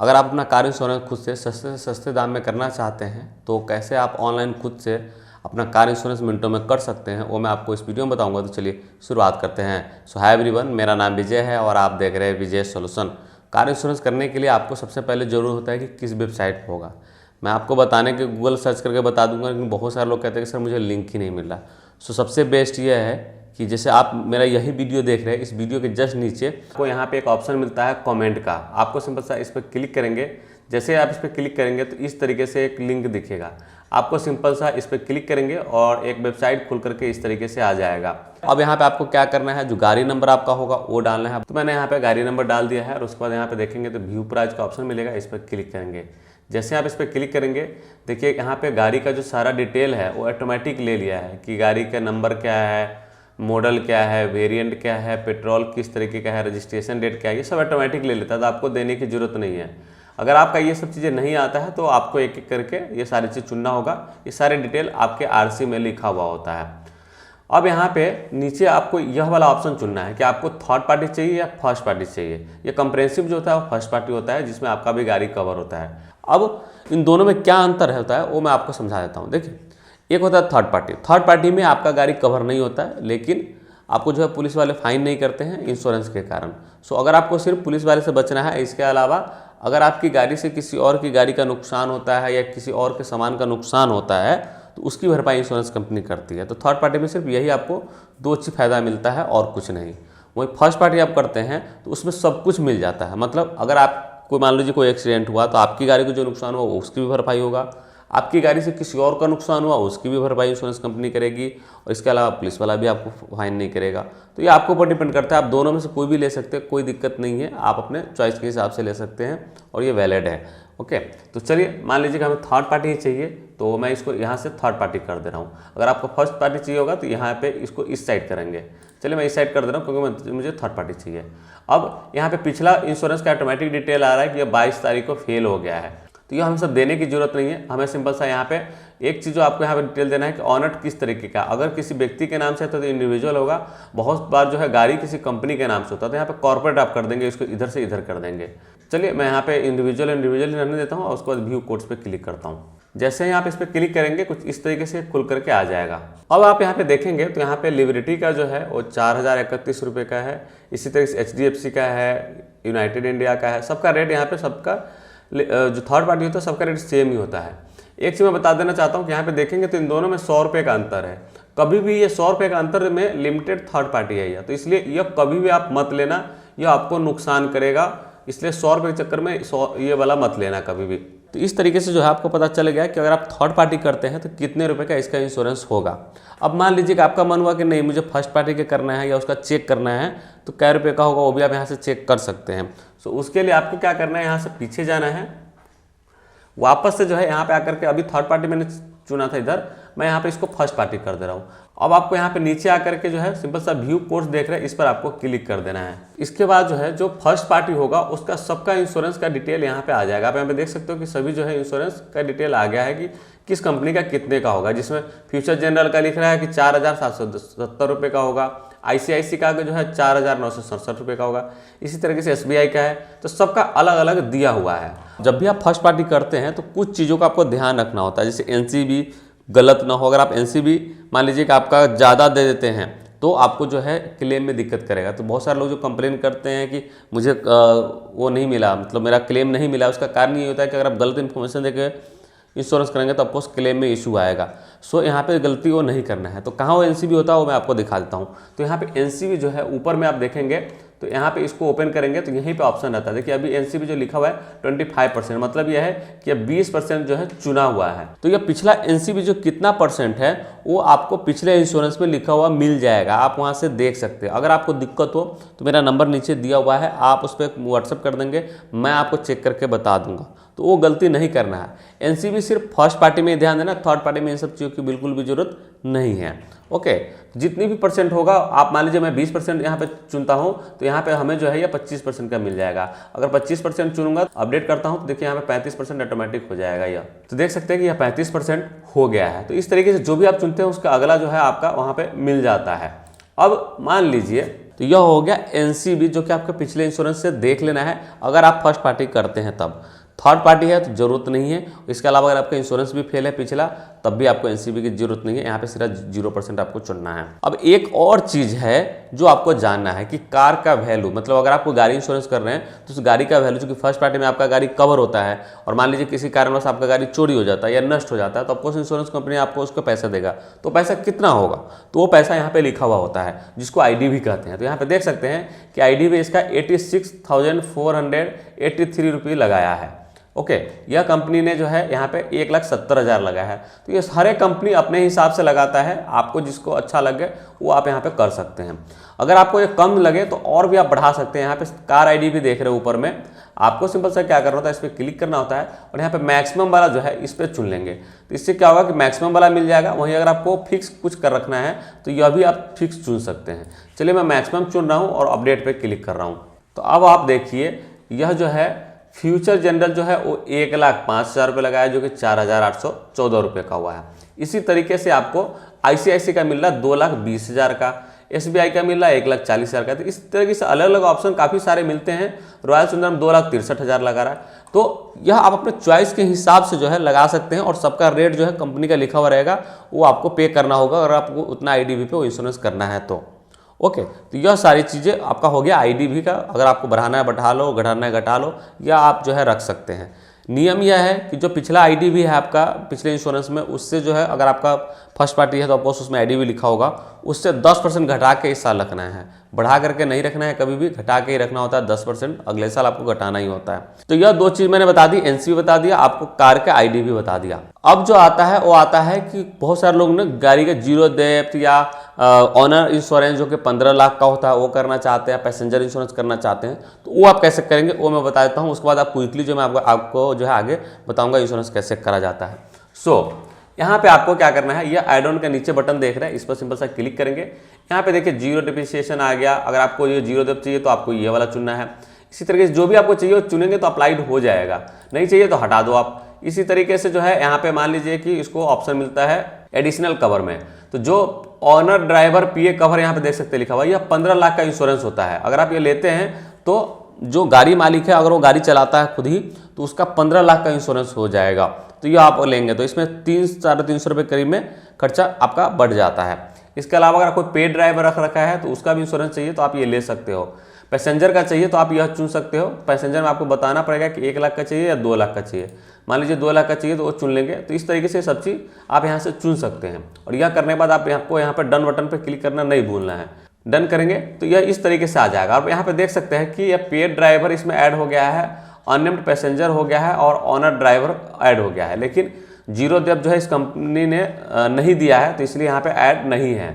अगर आप अपना कार इंश्योरेंस खुद से सस्ते दाम में करना चाहते हैं तो कैसे आप ऑनलाइन खुद से अपना कार इंश्योरेंस मिनटों में कर सकते हैं वो मैं आपको इस वीडियो में बताऊंगा। तो चलिए शुरुआत करते हैं। सो हाय एवरीवन, मेरा नाम विजय है और आप देख रहे हैं विजय सॉल्यूशन। कार इंश्योरेंस करने के लिए आपको सबसे पहले ज़रूर होता है कि किस वेबसाइट पर होगा। मैं आपको बताने के गूगल सर्च करके बता दूंगा, लेकिन बहुत सारे लोग कहते हैं कि सर मुझे लिंक ही नहीं मिल रहा। सो सबसे बेस्ट ये है कि जैसे आप मेरा यही वीडियो देख रहे हैं, इस वीडियो के जस्ट नीचे आपको यहाँ पे एक ऑप्शन मिलता है कमेंट का। आपको सिंपल सा इस पर क्लिक करेंगे। जैसे आप इस पर क्लिक करेंगे तो इस तरीके से एक लिंक दिखेगा। आपको सिंपल सा इस पर क्लिक करेंगे और एक वेबसाइट खुल करके इस तरीके से आ जाएगा। अब यहाँ पे आपको क्या करना है, जो गाड़ी नंबर आपका होगा वो डालना है। तो मैंने यहाँ पे गाड़ी नंबर डाल दिया है और उसके बाद यहाँ पे देखेंगे तो व्यू प्राइस का ऑप्शन मिलेगा, इस पर क्लिक करेंगे। जैसे आप इस पर क्लिक करेंगे, देखिए यहाँ पे गाड़ी का जो सारा डिटेल है वो ऑटोमेटिक ले लिया है कि गाड़ी का नंबर क्या है, मॉडल क्या है, वेरिएंट क्या है, पेट्रोल किस तरीके का है, रजिस्ट्रेशन डेट क्या है, ये सब ऑटोमेटिक ले लेता है। तो आपको देने की ज़रूरत नहीं है। अगर आपका ये सब चीज़ें नहीं आता है तो आपको एक एक करके ये सारी चीज़ चुनना होगा। ये सारे डिटेल आपके आरसी में लिखा हुआ होता है। अब यहाँ पे नीचे आपको यह वाला ऑप्शन चुनना है कि आपको थर्ड पार्टी चाहिए या फर्स्ट पार्टी चाहिए। ये कंप्रेहेंसिव जो होता है वो फर्स्ट पार्टी होता है, जिसमें आपका भी गाड़ी कवर होता है। अब इन दोनों में क्या अंतर होता है वो मैं आपको समझा देता हूँ। देखिए, एक होता है थर्ड पार्टी। थर्ड पार्टी में आपका गाड़ी कवर नहीं होता है, लेकिन आपको जो है पुलिस वाले फाइन नहीं करते हैं इंश्योरेंस के कारण। सो अगर आपको सिर्फ पुलिस वाले से बचना है, इसके अलावा अगर आपकी गाड़ी से किसी और की गाड़ी का नुकसान होता है या किसी और के सामान का नुकसान होता है तो उसकी भरपाई इंश्योरेंस कंपनी करती है। तो थर्ड पार्टी में सिर्फ यही आपको दो चीज़ फ़ायदा मिलता है और कुछ नहीं। वही फर्स्ट पार्टी आप करते हैं तो उसमें सब कुछ मिल जाता है। मतलब अगर आप कोई मान लीजिए कोई एक्सीडेंट हुआ तो आपकी गाड़ी को जो नुकसान हुआ उसकी भी भरपाई होगा, आपकी गाड़ी से किसी और का नुकसान हुआ उसकी भी भरपाई इंश्योरेंस कंपनी करेगी, और इसके अलावा पुलिस वाला भी आपको फाइन नहीं करेगा। तो ये आपके ऊपर डिपेंड करता है, आप दोनों में से कोई भी ले सकते हैं, कोई दिक्कत नहीं है। आप अपने चॉइस के हिसाब से ले सकते हैं और ये वैलिड है। ओके, तो चलिए मान लीजिए कि हमें थर्ड पार्टी ही चाहिए तो मैं इसको यहाँ से थर्ड पार्टी कर दे रहा हूँ। अगर आपको फर्स्ट पार्टी चाहिए होगा तो यहाँ पे इसको इस साइड करेंगे। चलिए मैं इस साइड कर दे रहा हूँ क्योंकि मुझे थर्ड पार्टी चाहिए। अब यहाँ पे पिछला इंश्योरेंस का ऑटोमेटिक डिटेल आ रहा है कि ये 22 तारीख को फेल हो गया है, तो ये हमें सब देने की जरूरत नहीं है। हमें सिंपल सा यहाँ पे एक चीज़ जो आपको यहाँ पे डिटेल देना है कि ऑनर्ड किस तरीके का। अगर किसी व्यक्ति के नाम से है तो इंडिविजुअल होगा। बहुत बार जो है गाड़ी किसी कंपनी के नाम से होता है, तो यहाँ पे कॉर्पोरेट आप कर देंगे, इसको इधर से इधर कर देंगे। चलिए मैं यहाँ पे इंडिविजुअल रहने देता हूँ और उसके बाद व्यू कोड्स पे क्लिक करता हूँ। जैसे ही आप इस पर क्लिक करेंगे कुछ इस तरीके से खुल करके आ जाएगा। अब आप यहाँ पे देखेंगे तो यहाँ पे लिबर्टी का जो है वो 4031 रुपये का है। इसी तरह से HDFC का है, यूनाइटेड इंडिया का है। सबका रेट यहाँ पे सबका जो थर्ड पार्टी होता है सबका रेट सेम ही होता है। एक चीज़ मैं बता देना चाहता हूँ कि यहाँ पे देखेंगे तो इन दोनों में 100 रुपये का अंतर है। कभी भी ये 100 रुपये का अंतर में लिमिटेड थर्ड पार्टी है यह, तो इसलिए यह कभी भी आप मत लेना, यह आपको नुकसान करेगा। इसलिए 100 रुपये के चक्कर में ये वाला मत लेना कभी भी। तो इस तरीके से जो है आपको पता चल गया कि अगर आप थर्ड पार्टी करते हैं तो कितने रुपए का इसका इंश्योरेंस होगा। अब मान लीजिए कि आपका मन हुआ कि नहीं मुझे फर्स्ट पार्टी के करना है या उसका चेक करना है, तो कै रुपये का होगा वो भी आप यहाँ से चेक कर सकते हैं। सो उसके लिए आपको क्या करना है, यहाँ से पीछे जाना है, वापस से जो है यहाँ पे आकर के, अभी थर्ड पार्टी मैंने चुना था इधर, मैं यहाँ पे इसको फर्स्ट पार्टी कर दे रहा हूँ। अब आपको यहाँ पे नीचे आकर के जो है सिंपल सा व्यू कोड्स देख रहे हैं, इस पर आपको क्लिक कर देना है। इसके बाद जो है जो फर्स्ट पार्टी होगा उसका सबका इंश्योरेंस का डिटेल यहाँ पे आ जाएगा। आप यहाँ पे देख सकते हो कि सभी जो है इंश्योरेंस का डिटेल आ गया है कि किस कंपनी का कितने का होगा, जिसमें फ्यूचर जनरल का लिख रहा है कि 4770 रुपये का होगा। ICICI का जो है 4967 रुपये का होगा। इसी तरीके से SBI का है। तो सबका अलग अलग दिया हुआ है। जब भी आप फर्स्ट पार्टी करते हैं तो कुछ चीज़ों का आपको ध्यान रखना होता है, जैसे NCB गलत ना हो। अगर आप NCB मान लीजिए कि आपका ज़्यादा दे देते हैं तो आपको जो है क्लेम में दिक्कत करेगा। तो बहुत सारे लोग जो कंप्लेन करते हैं कि मुझे वो नहीं मिला, मतलब मेरा क्लेम नहीं मिला, उसका कारण ये होता है कि अगर आप गलत इन्फॉर्मेशन देकर इंश्योरेंस करेंगे तो आपको क्लेम में इशू आएगा। सो यहाँ पे गलती वो नहीं करना है। तो कहाँ वो NCB होता है वो मैं आपको दिखा देता हूँ। तो यहाँ पे NCB जो है ऊपर में आप देखेंगे तो यहाँ पे इसको ओपन करेंगे तो यहीं पे ऑप्शन रहता है। देखिए अभी NCB जो लिखा हुआ है 25%, मतलब यह है कि 20% जो है चुना हुआ है। तो यह पिछला NCB जो कितना परसेंट है वो आपको पिछले इंश्योरेंस में लिखा हुआ मिल जाएगा, आप वहाँ से देख सकते हैं। अगर आपको दिक्कत हो तो मेरा नंबर नीचे दिया हुआ है, आप उस पर व्हाट्सअप कर देंगे, मैं आपको चेक करके बता दूंगा। तो वो गलती नहीं करना है। NCB सिर्फ फर्स्ट पार्टी में ध्यान देना, थर्ड पार्टी में इन सब चीज़ों की बिल्कुल भी जरूरत नहीं है। ओके, जितनी भी परसेंट होगा, आप मान लीजिए मैं 20% यहाँ पे चुनता हूँ तो यहाँ पे हमें जो है ये 25% का मिल जाएगा। अगर 25% चुनूंगा अपडेट करता हूँ तो देखिए यहाँ पे 35% ऑटोमेटिक हो जाएगा। यह तो देख सकते हैं कि यह 35% हो गया है। तो इस तरीके से जो भी आप चुनते हैं उसका अगला जो है आपका वहाँ पे मिल जाता है। अब मान लीजिए तो यह हो गया एनसीबी, जो कि आपके पिछले इंश्योरेंस से देख लेना है अगर आप फर्स्ट पार्टी करते हैं तब। थर्ड पार्टी है तो ज़रूरत नहीं है। इसके अलावा अगर आपका इंश्योरेंस भी फेल है पिछला, तब भी आपको एनसीबी की जरूरत नहीं है। यहाँ पे सिर्फ 0% आपको चुनना है। अब एक और चीज़ है जो आपको जानना है कि कार का वैल्यू, मतलब अगर आपको गाड़ी इंश्योरेंस कर रहे हैं तो उस गाड़ी का वैल्यू, जो कि फर्स्ट पार्टी में आपका गाड़ी कवर होता है और मान लीजिए किसी कारणवश आपका गाड़ी चोरी हो जाता है या नष्ट हो जाता है, तो ऑफकोर्स इंश्योरेंस कंपनी आपको उसको पैसा देगा। तो पैसा कितना होगा, तो वो पैसा यहाँ पे लिखा हुआ होता है, जिसको आईडीवी कहते हैं। तो यहाँ पे देख सकते हैं कि आईडीवी इसका 86,483 रुपये लगाया है। ओके, यह कंपनी ने जो है यहाँ पे 1,70,000 लगाया है। तो ये सारे कंपनी अपने हिसाब से लगाता है, आपको जिसको अच्छा लगे वो आप यहाँ पे कर सकते हैं। अगर आपको ये कम लगे तो और भी आप बढ़ा सकते हैं। यहाँ पे कार आईडी भी देख रहे हो ऊपर में, आपको सिंपल सा क्या करना होता है, इस पर क्लिक करना होता है और यहाँ पे मैक्सिमम वाला जो है इस पर चुन लेंगे। तो इससे क्या होगा कि मैक्सिमम वाला मिल जाएगा। वहीं अगर आपको फिक्स कुछ कर रखना है तो यह भी आप फिक्स चुन सकते हैं। चलिए मैं मैक्सिमम चुन रहा हूँ और अपडेट पे क्लिक कर रहा हूँ। तो अब आप देखिए यह जो है फ्यूचर जनरल जो है वो 1,05,000 रुपये लगाया, जो कि 4,814 रुपये का हुआ है। इसी तरीके से आपको आईसीआईसी का मिल रहा है 2,20,000 का, एसबीआई का मिल रहा है 1,40,000 का। तो इस तरीके से अलग अलग ऑप्शन काफ़ी सारे मिलते हैं। रॉयल सुंदरम 2,63,000 लगा रहा है। तो यह आप अपने चॉइस के हिसाब से जो है लगा सकते हैं और सबका रेट जो है कंपनी का लिखा हुआ रहेगा, वो आपको पे करना होगा अगर आपको उतना आईडीवी पे वो इंश्योरेंस करना है तो। ओके, तो यह सारी चीज़ें आपका हो गया आईडीवी का। अगर आपको बढ़ाना है बढ़ा लो, घटाना है घटा लो, या आप जो है रख सकते हैं। नियम यह है कि जो पिछला आईडीवी है आपका पिछले इंश्योरेंस में, उससे जो है अगर आपका फर्स्ट पार्टी है तो ऑफकोर्स उसमें आईडीवी लिखा होगा, उससे 10% घटा के इस साल रखना है। बढ़ा करके नहीं रखना है, कभी भी घटा के ही रखना होता है। 10% अगले साल आपको घटाना ही होता है। तो यह दो चीज़ मैंने बता दी, एनसीबी बता दिया, आपको कार का आईडीवी बता दिया। अब जो आता है वो आता है कि बहुत सारे लोग ने गाड़ी का जीरो डेप्थ या ऑनर इंश्योरेंस जो कि 15 लाख का होता है वो करना चाहते हैं, पैसेंजर इंश्योरेंस करना चाहते हैं। तो वो आप कैसे करेंगे वो मैं बता देता हूँ। उसके बाद आप क्विकली जो मैं आपको जो है आगे बताऊंगा इंश्योरेंस कैसे करा जाता है। यहाँ पे आपको क्या करना है, ये ऐड ऑन का नीचे बटन देख रहे हैं, इस पर सिंपल सा क्लिक करेंगे। यहाँ पे देखिए जीरो डिप्रिसिएशन आ गया। अगर आपको ये जीरो डेप्थ चाहिए तो आपको ये वाला चुनना है। इसी तरीके से जो भी आपको चाहिए वो चुनेंगे तो अप्लाइड हो जाएगा, नहीं चाहिए तो हटा दो आप। इसी तरीके से जो है यहाँ पे मान लीजिए कि इसको ऑप्शन मिलता है एडिशनल कवर में, तो जो ऑनर ड्राइवर पीए कवर यहाँ पे देख सकते लिखा हुआ है, यह 15 लाख का इंश्योरेंस होता है। अगर आप ये लेते हैं तो जो गाड़ी मालिक है अगर वो गाड़ी चलाता है खुद ही तो उसका 15 लाख का इंश्योरेंस हो जाएगा। तो ये आप लेंगे तो इसमें 300-350 रुपये करीब में खर्चा आपका बढ़ जाता है। इसके अलावा अगर कोई पेड ड्राइवर रख रखा है तो उसका भी इंश्योरेंस चाहिए तो आप ये ले सकते हो। पैसेंजर का चाहिए तो आप यह चुन सकते हो। पैसेंजर में आपको बताना पड़ेगा कि 1 लाख का चाहिए या 2 लाख का चाहिए। मान लीजिए 2 लाख का चाहिए तो वो चुन लेंगे। तो इस तरीके से सब चीज़ आप यहाँ से चुन सकते हैं। और यह करने के बाद आपको यहाँ पर डन बटन पर क्लिक करना नहीं भूलना है। डन करेंगे तो यह इस तरीके से आ जाएगा। आप यहाँ पे देख सकते हैं कि यह पेड ड्राइवर इसमें ऐड हो गया है, अननेम्ड पैसेंजर हो गया है और ऑनर ड्राइवर ऐड हो गया है। लेकिन जीरो डेप्थ जो है इस कंपनी ने नहीं दिया है तो इसलिए यहाँ पे ऐड नहीं है।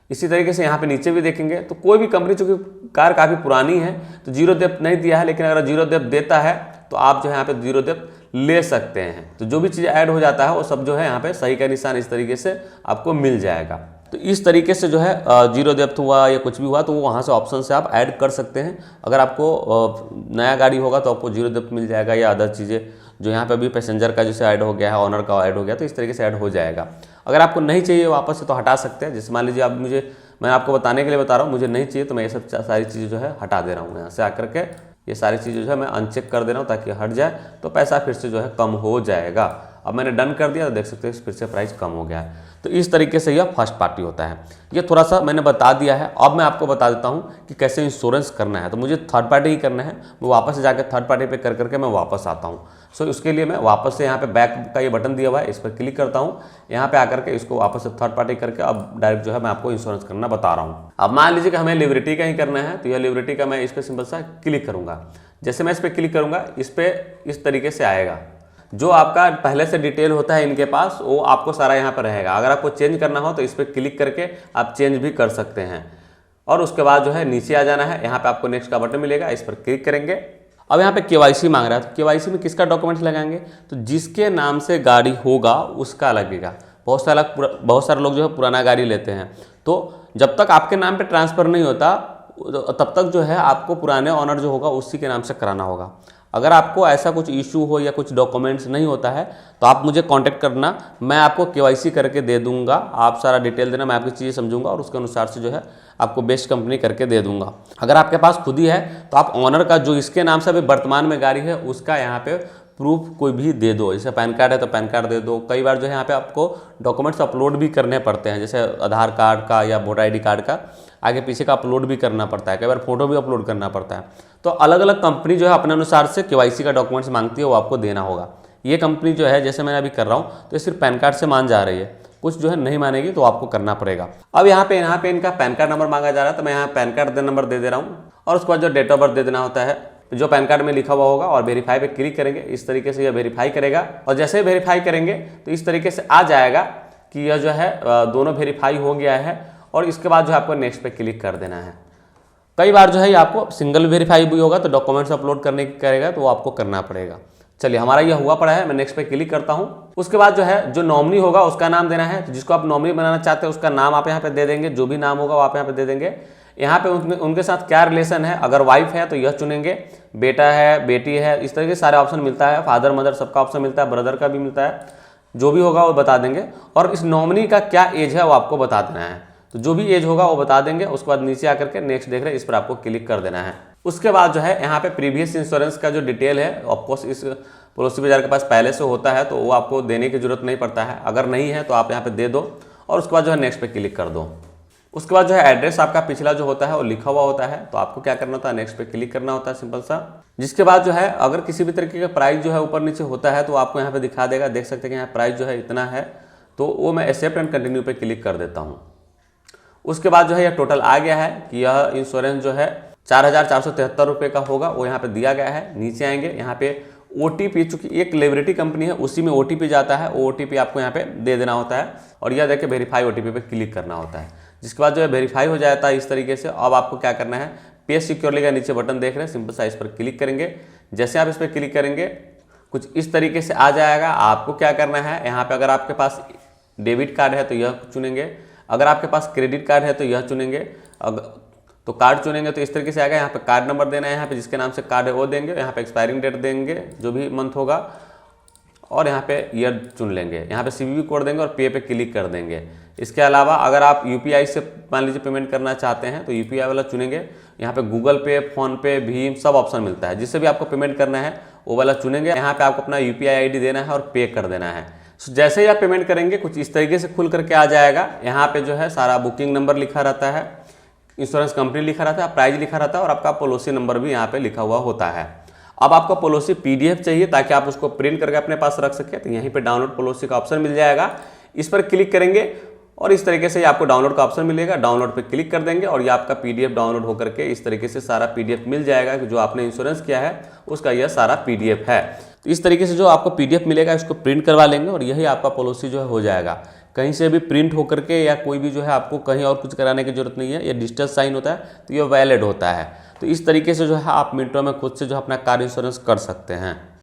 इसी तरीके से यहाँ पे नीचे भी देखेंगे तो कोई भी कंपनी, चूँकि कार काफ़ी पुरानी है तो जीरो डेप्थ नहीं दिया है, लेकिन अगर जीरो डेप्थ देता है तो आप जो है यहाँ पे जीरो डेप्थ ले सकते हैं। तो जो भी चीज़ ऐड हो जाता है वो सब जो है यहाँ पे सही का निशान इस तरीके से आपको मिल जाएगा। तो इस तरीके से जो है जीरो डेप्थ हुआ या कुछ भी हुआ तो वो वहाँ से ऑप्शन से आप ऐड कर सकते हैं। अगर आपको नया गाड़ी होगा तो आपको जीरो डेप्थ मिल जाएगा या अदर चीज़ें जो यहाँ पे अभी पैसेंजर का जैसे ऐड हो गया है, ऑनर का ऐड हो गया, तो इस तरीके से ऐड हो जाएगा। अगर आपको नहीं चाहिए वापस से तो हटा सकते हैं। जैसे मान लीजिए आप मैं आपको बताने के लिए बता रहा हूँ, मुझे नहीं चाहिए तो मैं ये सब सारी चीज़ें जो है हटा दे रहा हूँ। यहाँ से आकर के ये सारी चीज़ें जो है मैं अनचेक कर दे रहा हूँ ताकि हट जाए, तो पैसा फिर से जो है कम हो जाएगा। अब मैंने डन कर दिया तो देख सकते हैं फिर से प्राइस कम हो गया है। तो इस तरीके से यह फर्स्ट पार्टी होता है। ये थोड़ा सा मैंने बता दिया है। अब मैं आपको बता देता हूँ कि कैसे इंश्योरेंस करना है। तो मुझे थर्ड पार्टी ही करना है, मैं वापस से जाकर थर्ड पार्टी पे कर करके मैं वापस आता हूँ। सो उसके लिए मैं वापस से यहाँ पे बैक का ये बटन दिया हुआ है, इस पर क्लिक करता हूँ। यहाँ पे आकर के इसको वापस से थर्ड पार्टी करके अब डायरेक्ट जो है मैं आपको इंश्योरेंस करना बता रहा हूँ। अब मान लीजिए कि हमें लिबर्टी का ही करना है, तो यह लिबर्टी का मैं इस पर सिंपल सा क्लिक करूँगा। जैसे मैं इस पर क्लिक करूँगा, इस पर इस तरीके से आएगा। जो आपका पहले से डिटेल होता है इनके पास वो आपको सारा यहाँ पर रहेगा। अगर आपको चेंज करना हो तो इस पर क्लिक करके आप चेंज भी कर सकते हैं। और उसके बाद जो है नीचे आ जाना है, यहाँ पे आपको नेक्स्ट का बटन मिलेगा, इस पर क्लिक करेंगे। अब यहाँ पे केवाईसी मांग रहा है, तो केवाईसी में किसका डॉक्यूमेंट्स लगाएंगे, तो जिसके नाम से गाड़ी होगा उसका लगेगा। बहुत सारे लोग जो है पुराना गाड़ी लेते हैं, तो जब तक आपके नाम पे ट्रांसफ़र नहीं होता तब तक जो है आपको पुराने ऑनर जो होगा उसी के नाम से कराना होगा। अगर आपको ऐसा कुछ इशू हो या कुछ डॉक्यूमेंट्स नहीं होता है तो आप मुझे कांटेक्ट करना, मैं आपको केवाईसी करके दे दूंगा। आप सारा डिटेल देना, मैं आपकी चीज़ें समझूंगा और उसके अनुसार से जो है आपको बेस्ट कंपनी करके दे दूंगा। अगर आपके पास खुद ही है तो आप ऑनर का जो इसके नाम से अभी वर्तमान में गाड़ी है उसका यहाँ पे प्रूफ कोई भी दे दो। जैसे पैन कार्ड है तो पैन कार्ड दे दो। कई बार जो है यहाँ पे आपको डॉक्यूमेंट्स अपलोड भी करने पड़ते हैं, जैसे आधार कार्ड का या वोटर ID कार्ड का आगे पीछे का अपलोड भी करना पड़ता है, कई बार फोटो भी अपलोड करना पड़ता है। तो अलग अलग कंपनी जो है अपने अनुसार से केवाईसी का डॉक्यूमेंट्स मांगती है, वो आपको देना होगा। ये कंपनी जो है जैसे मैंने अभी कर रहा हूँ तो ये सिर्फ पैन कार्ड से मान जा रही है, कुछ जो है नहीं मानेगी तो आपको करना पड़ेगा। अब यहाँ पे इनका पैन कार्ड नंबर मांगा जा रहा है, तो मैं यहाँ पैन कार्ड नंबर दे रहा हूँ और उसके बाद जो डेट ऑफ बर्थ दे देना होता है जो पैन कार्ड में लिखा हुआ होगा, और वेरीफाई पे क्लिक करेंगे। इस तरीके से यह वेरीफाई करेगा और जैसे ही वेरीफाई करेंगे तो इस तरीके से आ जाएगा कि यह जो है दोनों वेरीफाई हो गया है, और इसके बाद जो आपको नेक्स्ट पे क्लिक कर देना है। कई बार जो है आपको सिंगल वेरीफाई भी होगा तो डॉक्यूमेंट्स अपलोड करने की करेगा तो वो आपको करना पड़ेगा। चलिए हमारा यह हुआ पड़ा है, मैं नेक्स्ट पे क्लिक करता हूँ। उसके बाद जो है जो नॉमिनी होगा उसका नाम देना है, तो जिसको आप नॉमिनी बनाना चाहते हैं उसका नाम आप यहाँ पे दे देंगे, जो भी नाम होगा वो आप यहाँ पे दे देंगे। यहाँ पे उनके साथ क्या रिलेशन है, अगर वाइफ है तो यह चुनेंगे, बेटा है बेटी है, इस तरह के सारे ऑप्शन मिलता है, फादर मदर सबका ऑप्शन मिलता है, ब्रदर का भी मिलता है, जो भी होगा वो बता देंगे। और इस नॉमिनी का क्या एज है वो आपको बता देना है, तो जो भी एज होगा वो बता देंगे। उसके बाद नीचे आकर के नेक्स्ट देख रहे हैं, इस पर आपको क्लिक कर देना है। उसके बाद जो है यहाँ पे प्रीवियस इंश्योरेंस का जो डिटेल है, ऑफकोर्स इस पड़ोसी बाजार के पास पहले से होता है तो वो आपको देने की जरूरत नहीं पड़ता है, अगर नहीं है तो आप यहाँ पे दे दो और उसके बाद जो है नेक्स्ट पे क्लिक कर दो। उसके बाद जो है एड्रेस आपका पिछला जो होता है वो लिखा हुआ होता है, तो आपको क्या करना होता है, नेक्स्ट पे क्लिक करना होता है सिंपल सा। जिसके बाद जो है अगर किसी भी तरीके का प्राइस जो है ऊपर नीचे होता है तो आपको यहाँ पे दिखा देगा, देख सकते हैं कि यहाँ प्राइस जो है इतना है, तो वो मैं एक्सेप्ट एंड कंटिन्यू पे क्लिक कर देता हूँ। उसके बाद जो है यह टोटल आ गया है कि यह इंश्योरेंस जो है 4,473 रुपये का होगा, वो यहाँ पे दिया गया है। नीचे आएंगे यहाँ पे OTP, चूंकि एक लिबर्टी कंपनी है उसी में OTP जाता है, वो OTP आपको यहाँ पे दे देना होता है और यह देखिए वेरीफाई OTP पे क्लिक करना होता है। जिसके बाद जो है वेरीफाई हो जाता है इस तरीके से। अब आपको क्या करना है, पे सिक्योरली का नीचे बटन देख रहे हैं, सिंपल सा इस पर क्लिक करेंगे। जैसे आप इस पर क्लिक करेंगे कुछ इस तरीके से आ जाएगा। आपको क्या करना है, यहाँ पे अगर आपके पास डेबिट कार्ड है तो यह चुनेंगे, अगर आपके पास क्रेडिट कार्ड है तो यह चुनेंगे, तो कार्ड चुनेंगे तो इस तरीके से आएगा। यहाँ पे कार्ड नंबर देना है, यहाँ पे जिसके नाम से कार्ड है वो देंगे, यहाँ पे एक्सपायरिंग डेट देंगे जो भी मंथ होगा, और यहाँ पे ईयर चुन लेंगे, यहाँ पे CVV कोड देंगे और पे क्लिक कर देंगे। इसके अलावा अगर आप UPI से मान लीजिए पेमेंट करना चाहते हैं तो UPI वाला चुनेंगे। यहाँ पे गूगल पे, फोन पे, भीम सब ऑप्शन मिलता है, जिससे भी आपको पेमेंट करना है वो वाला चुनेंगे। यहाँ पे आपको अपना UPI ID देना है और पे कर देना है। जैसे ही आप पेमेंट करेंगे कुछ इस तरीके से खुल करके आ जाएगा। यहाँ पे जो है सारा बुकिंग नंबर लिखा रहता है, इंश्योरेंस कंपनी लिखा रहता है, प्राइस लिखा रहता है और आपका पॉलिसी नंबर भी यहाँ पे लिखा हुआ होता है। अब आपको पॉलिसी PDF चाहिए ताकि आप उसको प्रिंट करके अपने पास रख सके, तो यहीं पे डाउनलोड पॉलिसी का ऑप्शन मिल जाएगा। इस पर क्लिक करेंगे और इस तरीके से आपको डाउनलोड का ऑप्शन मिलेगा, डाउनलोड पे क्लिक कर देंगे और ये आपका PDF डाउनलोड होकर के इस तरीके से सारा PDF मिल जाएगा कि जो आपने इंश्योरेंस किया है उसका यह सारा PDF है। तो इस तरीके से जो आपको PDF मिलेगा इसको प्रिंट करवा लेंगे और यही आपका पॉलिसी जो है हो जाएगा। कहीं से भी प्रिंट होकर के या कोई भी जो है आपको कहीं और कुछ कराने की जरूरत नहीं है, ये डिजिटल साइन होता है तो ये वैलिड होता है। तो इस तरीके से जो है आप मिनटों में खुद से जो अपना कार इंश्योरेंस कर सकते हैं।